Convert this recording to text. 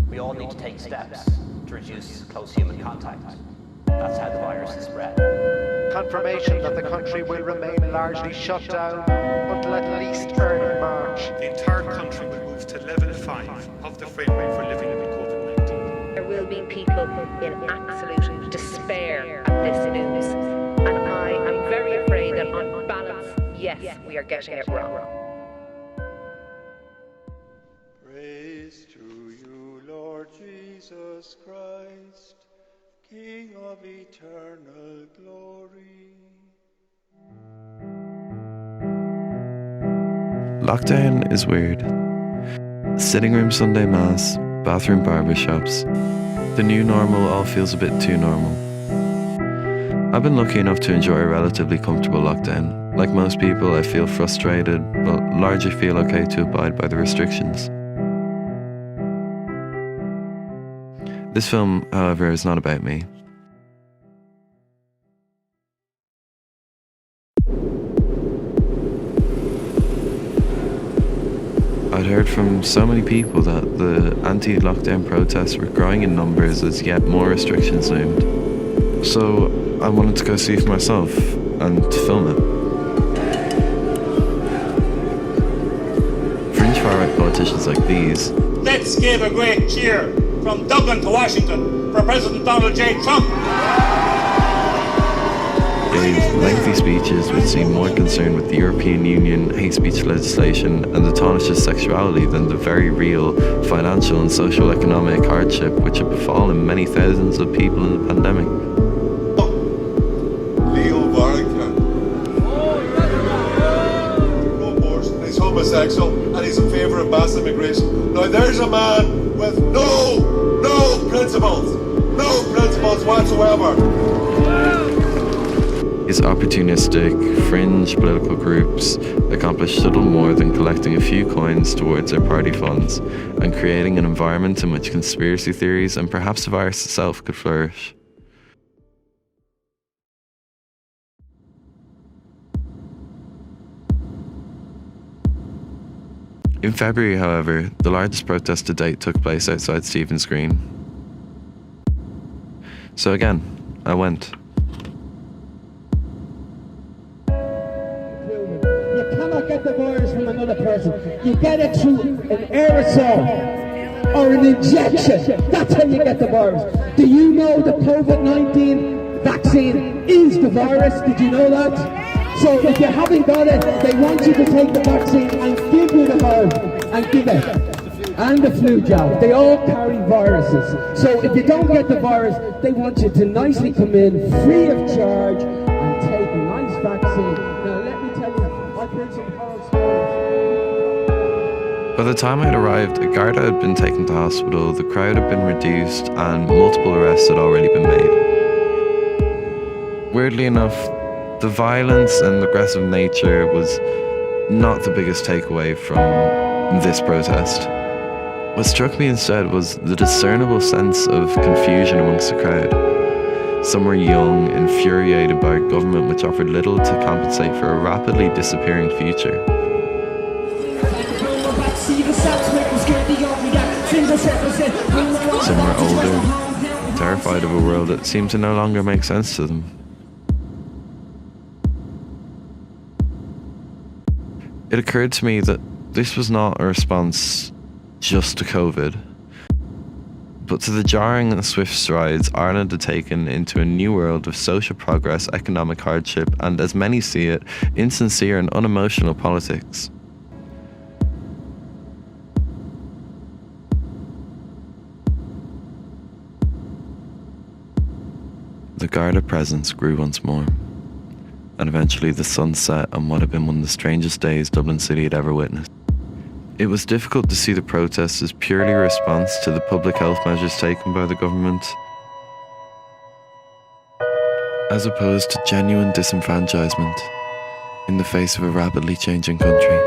We all need to take steps to reduce close human contact. That's how the virus is spread. Confirmation that the country will remain largely shut down until at least early March. The entire country will move to level 5 of the framework for living with COVID-19. There will be people in absolute despair at this news, and I am very afraid that on balance, yes, we are getting it wrong. Praise to you, Lord Jesus Christ, King of eternal glory. Lockdown is weird. Sitting room Sunday mass, bathroom barbershops. The new normal all feels a bit too normal. I've been lucky enough to enjoy a relatively comfortable lockdown. Like most people, I feel frustrated, but largely feel okay to abide by the restrictions. This film, however, is not about me. I'd heard from so many people that the anti-lockdown protests were growing in numbers as yet more restrictions loomed. So I wanted to go see for myself and to film it. Fringe far-right politicians like these. Let's give a great cheer from Dublin to Washington for President Donald J. Trump. Gave lengthy speeches which seemed more concerned with the European Union hate speech legislation and the tarnishes sexuality than the very real financial and social economic hardship which had befallen many thousands of people in the pandemic. Leo Varadkar. Pro-abortion, he's homosexual, and he's in favour of mass immigration. Now there's a man with no principles whatsoever. His opportunistic, fringe political groups accomplished little more than collecting a few coins towards their party funds and creating an environment in which conspiracy theories and perhaps the virus itself could flourish. In February, however, the largest protest to date took place outside Stephen's Green. So again, I went. You cannot get the virus from another person. You get it through an aerosol or an injection. That's how you get the virus. Do you know the COVID-19 vaccine is the virus? Did you know that? So if you haven't got it, they want you to take the vaccine and give you the virus and give it. And the flu jab. They all carry viruses. So if you don't get the virus, they want you to nicely come in free of charge and take a nice vaccine. Now let me tell you, I've heard some horror stories. By the time I'd arrived, a guard had been taken to hospital, the crowd had been reduced, and multiple arrests had already been made. Weirdly enough, the violence and aggressive nature was not the biggest takeaway from this protest. What struck me instead was the discernible sense of confusion amongst the crowd. Some were young, infuriated by a government which offered little to compensate for a rapidly disappearing future. Some were older, terrified of a world that seemed to no longer make sense to them. It occurred to me that this was not a response just to COVID, but to the jarring and swift strides Ireland had taken into a new world of social progress, economic hardship, and, as many see it, insincere and unemotional politics. The Garda presence grew once more, and eventually the sun set on what had been one of the strangest days Dublin City had ever witnessed. It was difficult to see the protests as purely a response to the public health measures taken by the government, as opposed to genuine disenfranchisement in the face of a rapidly changing country.